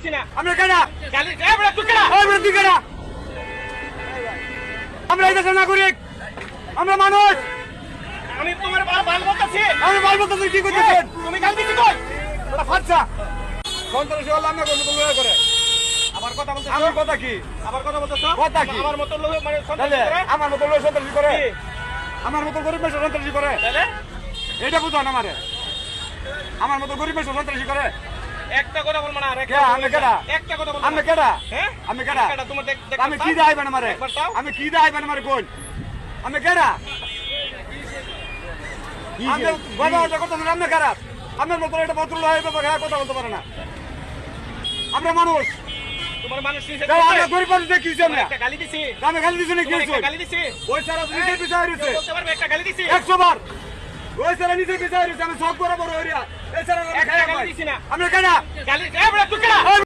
দিছি না। আমরা কেডা? গালি এ বড় তুই কেডা? ওই বড় তুই কেডা? আমরা এই দেশের নাগরিক, আমরা মানুষ। আমি তোমার বাল বলতাছি। আমরা বাল বলতে কি করতেছেন? তুমি গালি দিছি কই? ওটা ফাচ্চা সন্ত্রাসী হলে আমরা কোনো লড়াই করে। আবার কথা বলতেছ? আমার কথা কি? আবার কথা বলতেছ? কথা কি? আমার মত লোক মানে তাহলে সন্ত্রাসী করে? আমার মতো লোক সন্ত্রাসী করে, কি? আমার মতো গরিব মানুষ সন্ত্রাসী করে, তাহলে এটা বুঝান আমারে। আমার মতো গরিব মানুষ সন্ত্রাসী করে। একটা কথা বলবো না আর কে? আমি কেডা? একটা কথা বলবো আমি না। কেডা? হ্যাঁ? আমি কেডা? কেডা তোমার দেখ আমি কি দাইবেন আমারে? একবার তাও। আমি কি দাইবেন আমারে কোন? আমি কেডা? আমি বাবা ওটা কথা বলেন, আমি খারাপ। আমার মতো একটা ভদ্র লোক কথা বলতে পারে না। আমরা মানুষ, তোমার মানুষ নিষেধ তাই আমরা করছে। গরিব মানুষ দেখিছি আমরা। একটা গালি দিছি। আমি খালি দিছি না কি তোমার হইছে? একটা গালি দিছি। ওই সারা নিজে বিচার হইছে বলতে পারবে একটা গালি দিছি। 100 বার। ওই সারা নিজে বিচার হইছে, আমি সব বরাবর হইয়া এই সারা একটা গালি দিছি না। আমরা কেডা? গালি এ বড় তুই কেডা?